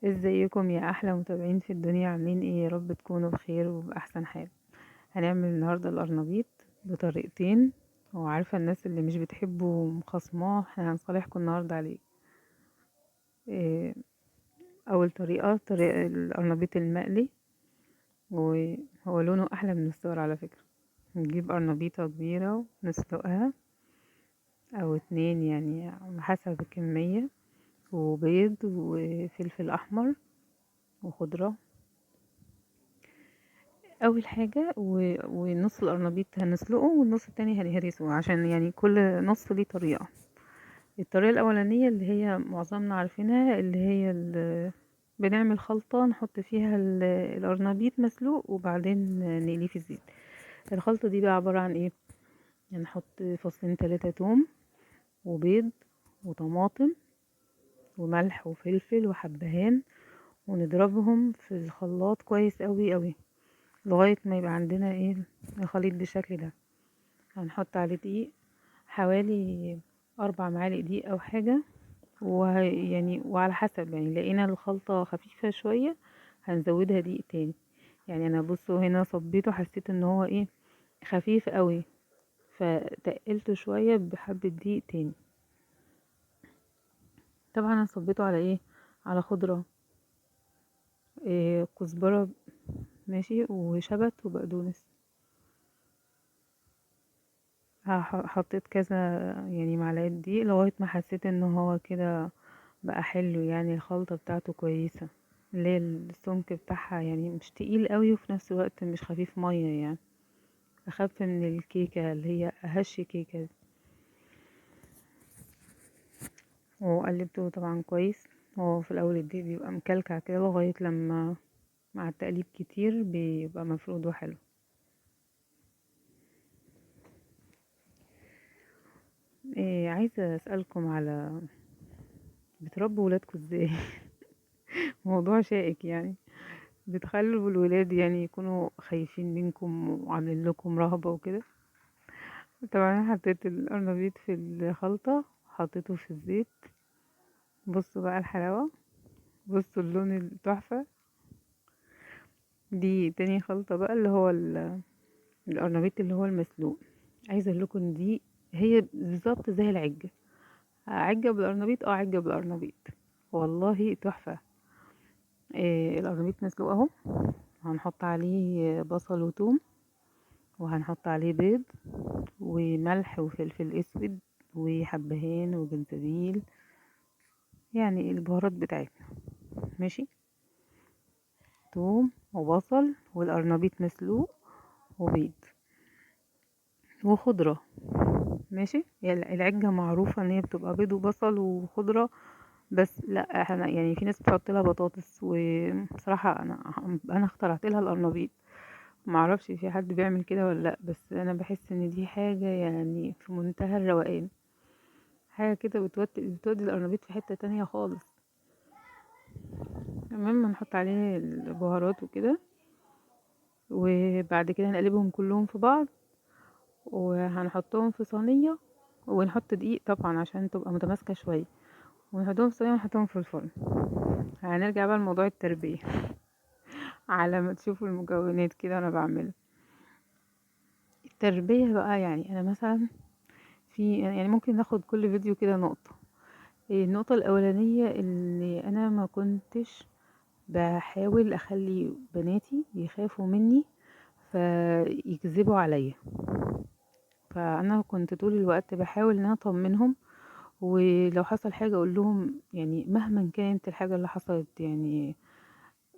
ازيكم يا احلى متابعين في الدنيا؟ عاملين ايه؟ يا رب تكونوا بخير وباحسن حال. هنعمل النهارده القرنبيط بطريقتين، وعارفه الناس اللي مش بتحبوا مخصماه، احنا هنصالحكم النهارده عليه. إيه، اول طريقه القرنبيط المقلي، وهو لونه احلى من الصور على فكره. نجيب قرنبيطه كبيره ونسلقها، او اتنين يعني على حسب الكميه، وبيض وفلفل احمر وخضره. اول حاجه ونص القرنبيط هنسلقه والنص التاني هنهرسه، عشان يعني كل نص ليه طريقه. الطريقه الاولانيه اللي هي معظمنا عارفينها، اللي هي بنعمل خلطه نحط فيها القرنبيط مسلوق وبعدين نقليه في الزيت. الخلطه دي بقى عباره عن ايه؟ هنحط فصين 3 توم وبيض وطماطم وملح وفلفل وحبهان، ونضربهم في الخلاط كويس قوي قوي لغايه ما يبقى عندنا ايه، الخليط بالشكل ده. هنحط عليه دقيق، حوالي 4 معالق دقيق او حاجة. ويعني وعلى حسب، يعني لقينا الخلطة خفيفة شوية هنزودها دقيق تاني. يعني انا بصوا هنا صبيته، حسيت ان هو ايه، خفيف قوي، فتقلته شوية بحبة دقيق تاني. طبعا انا صبيته على ايه؟ على خضرة، إيه، كزبرة ماشي وشبت وبقدونس. حطيت كذا يعني معلقة دقيق لغاية ما حسيت ان هو كده بقى حلو، يعني الخلطة بتاعته كويسة، اللي هي السمك بتاعها يعني مش تقيل قوي وفي نفس الوقت مش خفيف مية، يعني اخف من الكيكة اللي هي اهش كيكة دي. وقلبته طبعا كويس. هو في الاول الدقيق بيبقى مكلكع كده لغاية لما مع التقليب كتير بيبقى مفرود وحلو. إيه، عايزة اسألكم على، بتربوا ولادكم ازاي؟ موضوع شائك يعني. بتخلوا الولاد يعني يكونوا خايفين منكم وعاملين لكم رهبة وكده؟ طبعا انا حطيت القرنبيط في الخلطة، حطيته في الزيت. بصوا بقى الحلاوة، بصوا اللون التحفة. دي تاني خلطة بقى، اللي هو القرنبيط اللي هو المسلوق. عايزة اقول لكم إن دي هي بالظبط زي العجة. عجة بالقرنبيط، عجة بالقرنبيط، والله تحفة. إيه، القرنبيط مسلوق اهو. هنحط عليه بصل وثوم، وهنحط عليه بيض وملح وفلفل اسود وحبهان وجنزبيل، يعني البهارات بتاعتنا. ماشي، توم وبصل والقرنبيط مسلوق وبيض وخضرة. ماشي، يعني العجة معروفة ان هي بتبقى بيض وبصل وخضرة، بس لا احنا يعني في ناس بتحط لها بطاطس، وبصراحة انا اخترعت لها القرنبيط. معرفش في حد بيعمل كده ولا لا، بس انا بحس ان دي حاجة يعني في منتهى الروقان. حاجة كده بتودي القرنبيط في حتة تانية خالص. المهم نحط عليه البهارات وكده، وبعد كده هنقلبهم كلهم في بعض، وهنحطهم في صينية، ونحط دقيق طبعا عشان تبقى متماسكة شوية، ونحطهم في صينية ونحطهم في الفرن. هنرجع بقى لموضوع التربية. على ما تشوفوا المكونات كده انا بعملها. التربية بقى يعني انا مثلا في، يعني ممكن ناخد كل فيديو كده نقطة. النقطة الأولانية اللي أنا ما كنتش بحاول أخلي بناتي يخافوا مني فيكذبوا عليا. فأنا كنت طول الوقت بحاول إن أنا أطمنهم، ولو حصل حاجة أقول لهم يعني مهما كانت الحاجة اللي حصلت، يعني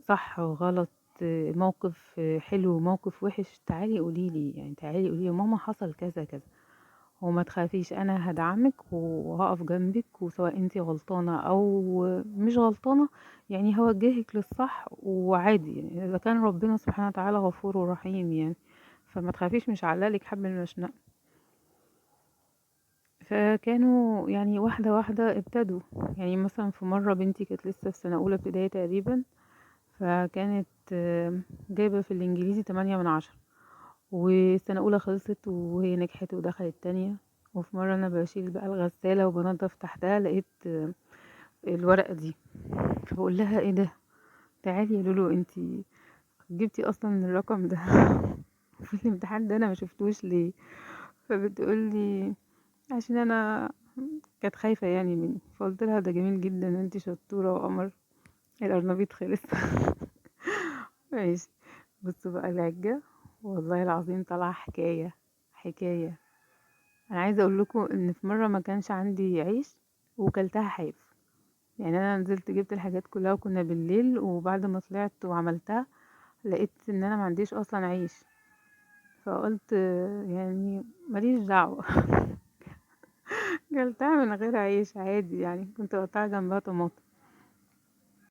صح وغلط، موقف حلو موقف وحش، تعالي قوليلي، يعني تعالي قوليلي ماما حصل كذا كذا، وما تخافيش انا هدعمك وهقف جنبك، وسواء انتي غلطانة او مش غلطانة يعني هوجهك للصح، وعادي يعني اذا كان ربنا سبحانه وتعالى غفور رحيم يعني، فما تخافيش مش علالك حبل المشنقة. فكانوا يعني واحدة واحدة ابتدوا. يعني مثلا في مرة بنتي كانت لسه في سنة أولى ابتدائي تقريبا، فكانت جايبة في الإنجليزي 8 من 10، والسنة أولى خلصت وهي نجحت ودخلت تانية. وفي مرة أنا بشيل بقى الغسالة وبنضف تحتها، لقيت الورقة دي. فبقول لها ايه ده، تعالي يا لولو انتي جبتي اصلا الرقم ده في الامتحان ده انا ما شفتوش ليه؟ فبتقول لي عشان انا كانت خايفة يعني مني. فقلت لها ده جميل جدا، انتي شطورة وقمر. القرنبيط خلص. ماشي. بصوا بقى العجة، والله العظيم طلع حكاية حكاية. انا عايزة اقول لكم ان في مرة ما كانش عندي عيش وكلتها حاف. يعني انا نزلت جبت الحاجات كلها وكنا بالليل، وبعد ما طلعت وعملتها لقيت ان انا ما عنديش اصلا عيش. فقلت يعني ماليش دعوة. كلتها من غير عيش عادي، يعني كنت بقطع جنبها طماطم.